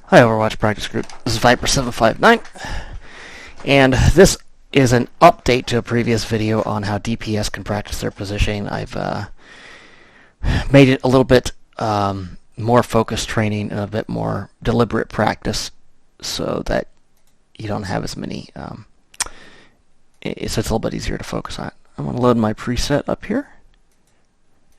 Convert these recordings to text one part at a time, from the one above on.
Hi, Overwatch Practice Group. This is Viper759, and this is an update to a previous video on how DPS can practice their positioning. I've made it a little bit more focused training and a bit more deliberate practice so that you don't have as many, so it's a little bit easier to focus on. I'm going to load my preset up here,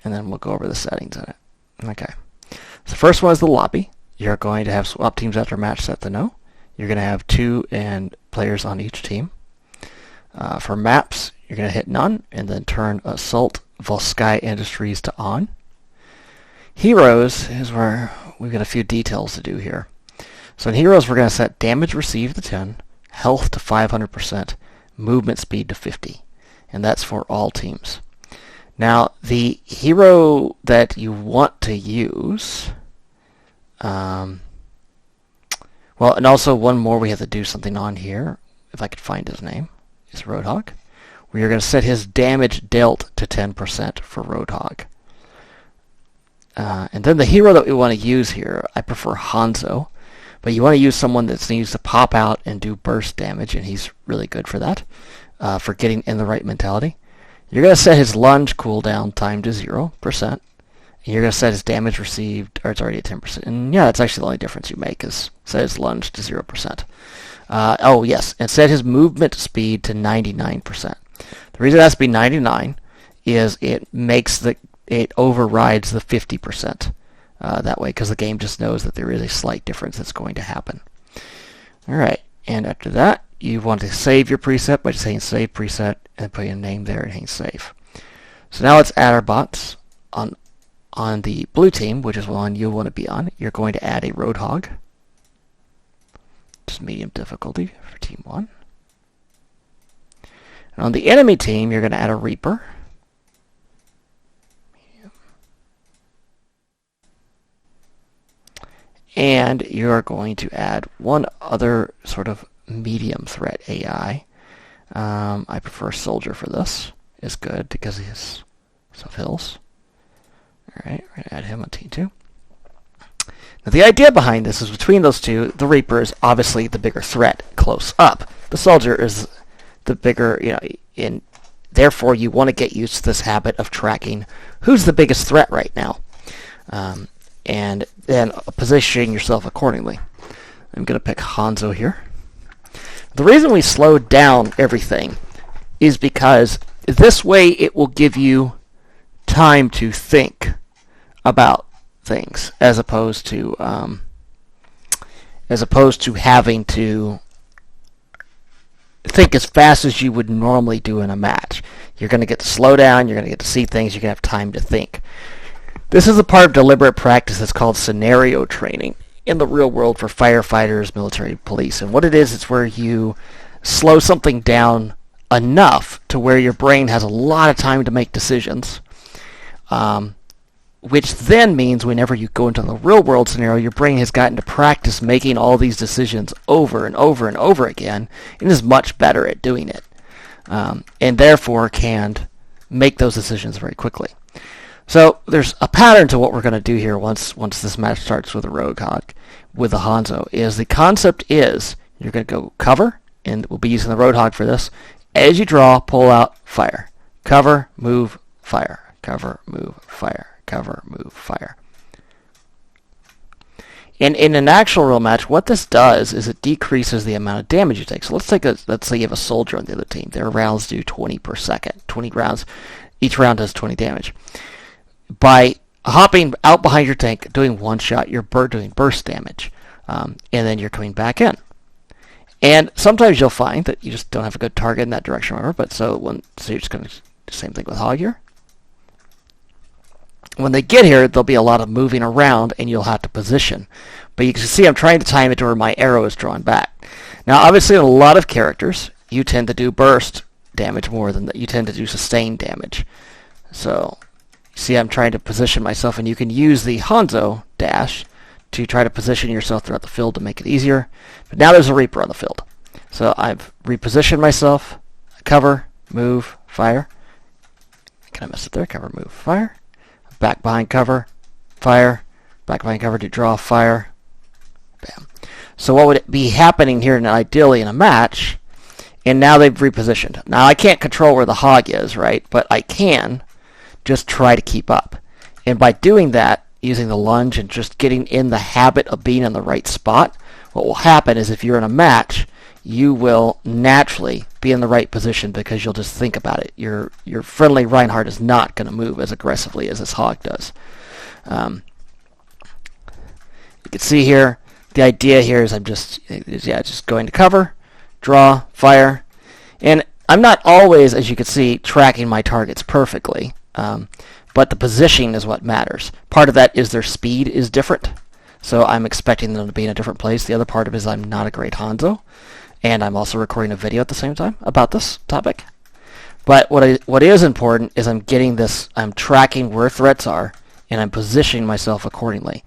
and then we'll go over the settings in it. Okay. So the first one is the lobby. You're going to have swap teams after match set to no. You're going to have 2 players on each team. For maps, you're going to hit none and then turn Assault Volsky Industries to on. Heroes is where we've got a few details to do here. So in Heroes, we're going to set damage received to 10, health to 500%, movement speed to 50. And that's for all teams. Now, the hero that you want to use... well, and also one more we have to do something on here, if I could find his name, is Roadhog. We are going to set his damage dealt to 10% for Roadhog. And then the hero that we want to use here, I prefer Hanzo, but you want to use someone that needs to pop out and do burst damage, and he's really good for that, for getting in the right mentality. You're going to set his lunge cooldown time to 0%. You're going to set his damage received, or it's already at 10%. And yeah, that's actually the only difference you make, is set his lunge to 0%. Oh, yes, and set his movement speed to 99%. The reason it has to be 99 is it overrides the 50% that way, because the game just knows that there is a slight difference that's going to happen. All right, and after that, you want to save your preset by just saying save preset and put your name there and hitting save. So now let's add our bots. On the blue team, which is one you want to be on, you're going to add a Roadhog. Just medium difficulty for team 1. And on the enemy team, you're going to add a Reaper. Medium. And you're going to add one other sort of medium threat AI. I prefer Soldier for this. It's good because he has some hills. Alright, we're going to add him on T2. Now the idea behind this is between those two, the Reaper is obviously the bigger threat close up. The Soldier is the bigger, therefore you want to get used to this habit of tracking who's the biggest threat right now. And then positioning yourself accordingly. I'm going to pick Hanzo here. The reason we slowed down everything is because this way it will give you time to think about things, as opposed to having to think as fast as you would normally do in a match. You're going to get to slow down, you're going to get to see things, you're going to have time to think. This is a part of deliberate practice that's called scenario training in the real world for firefighters, military, police. And what it is, it's where you slow something down enough to where your brain has a lot of time to make decisions. Which then means whenever you go into the real world scenario, your brain has gotten to practice making all these decisions over and over and over again, and is much better at doing it, and therefore can make those decisions very quickly. So there's a pattern to what we're going to do here once this match starts with a Roadhog, with the Hanzo. Is the concept is you're going to go cover, and we'll be using the Roadhog for this. As you draw, pull out, fire. Cover, move, fire. Cover, move, fire. Cover, move, fire. And in an actual real match, what this does is it decreases the amount of damage you take. So let's say you have a soldier on the other team. Their rounds do 20 per second. 20 rounds. Each round does 20 damage. By hopping out behind your tank, doing one shot, you're doing burst damage. And then you're coming back in. And sometimes you'll find that you just don't have a good target in that direction, remember? So you're just going to do the same thing with Hog here. When they get here, there'll be a lot of moving around, and you'll have to position. But you can see I'm trying to time it to where my arrow is drawn back. Now, obviously, in a lot of characters, you tend to do burst damage more than that. You tend to do sustained damage. So, see, I'm trying to position myself, and you can use the Hanzo dash to try to position yourself throughout the field to make it easier. But now there's a Reaper on the field. So I've repositioned myself. Cover, move, fire. Can I mess it there? Cover, move, fire. Back behind cover, fire, back behind cover to draw, fire, bam. So what would be happening here ideally in a match, and now they've repositioned. Now I can't control where the hog is, right? But I can just try to keep up. And by doing that, using the lunge and just getting in the habit of being in the right spot, what will happen is if you're in a match, you will naturally be in the right position because you'll just think about it. Your friendly Reinhardt is not going to move as aggressively as this hog does. You can see here, the idea here is I'm just going to cover, draw, fire, and I'm not always, as you can see, tracking my targets perfectly, but the positioning is what matters. Part of that is their speed is different, so I'm expecting them to be in a different place. The other part of it is I'm not a great Hanzo, and I'm also recording a video at the same time about this topic. But what is important is I'm tracking where threats are, and I'm positioning myself accordingly.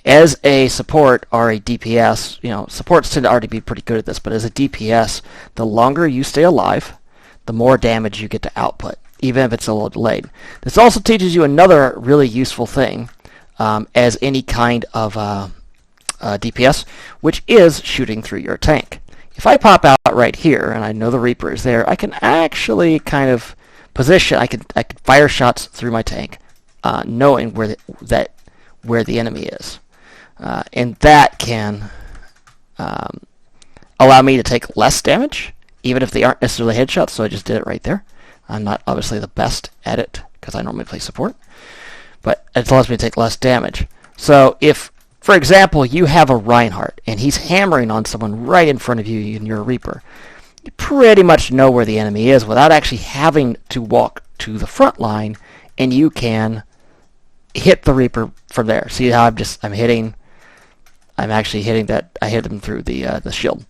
As a support or a DPS, supports tend to already be pretty good at this, but as a DPS, the longer you stay alive, the more damage you get to output, even if it's a little delayed. This also teaches you another really useful thing as any kind of DPS, which is shooting through your tank. If I pop out right here, and I know the Reaper is there, I can actually kind of position, I could fire shots through my tank, knowing where the enemy is. And that can allow me to take less damage, even if they aren't necessarily headshots, so I just did it right there. I'm not obviously the best at it, because I normally play support, but it allows me to take less damage. So if, for example, you have a Reinhardt, and he's hammering on someone right in front of you, and you're a Reaper, you pretty much know where the enemy is without actually having to walk to the front line, and you can hit the Reaper from there. See how I'm actually hitting that. I hit them through the shield.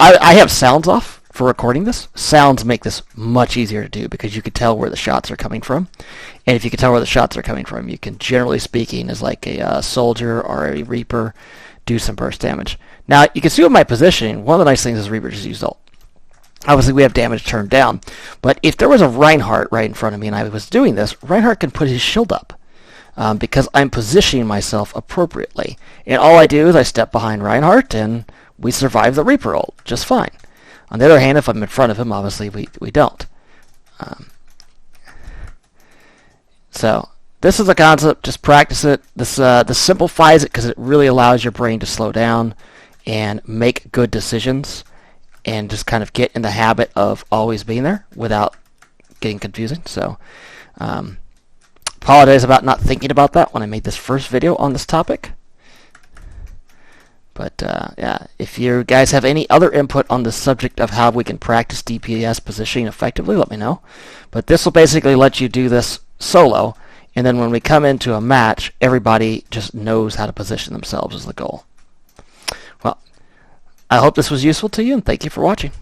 I have sounds off for recording this. Sounds make this much easier to do because you can tell where the shots are coming from. And if you can tell where the shots are coming from, you can, generally speaking, as like a soldier or a Reaper, do some burst damage. Now, you can see with my positioning, one of the nice things is Reaper just used ult. Obviously, we have damage turned down. But if there was a Reinhardt right in front of me and I was doing this, Reinhardt can put his shield up. Because I'm positioning myself appropriately. And all I do is I step behind Reinhardt, and we survive the Reaper ult just fine. On the other hand, if I'm in front of him, obviously we don't. So this is a concept. Just practice it. This simplifies it because it really allows your brain to slow down and make good decisions and just kind of get in the habit of always being there without getting confusing. So apologize about not thinking about that when I made this first video on this topic. But yeah, if you guys have any other input on the subject of how we can practice DPS positioning effectively, let me know. But this will basically let you do this solo, and then when we come into a match, everybody just knows how to position themselves as the goal. Well, I hope this was useful to you, and thank you for watching.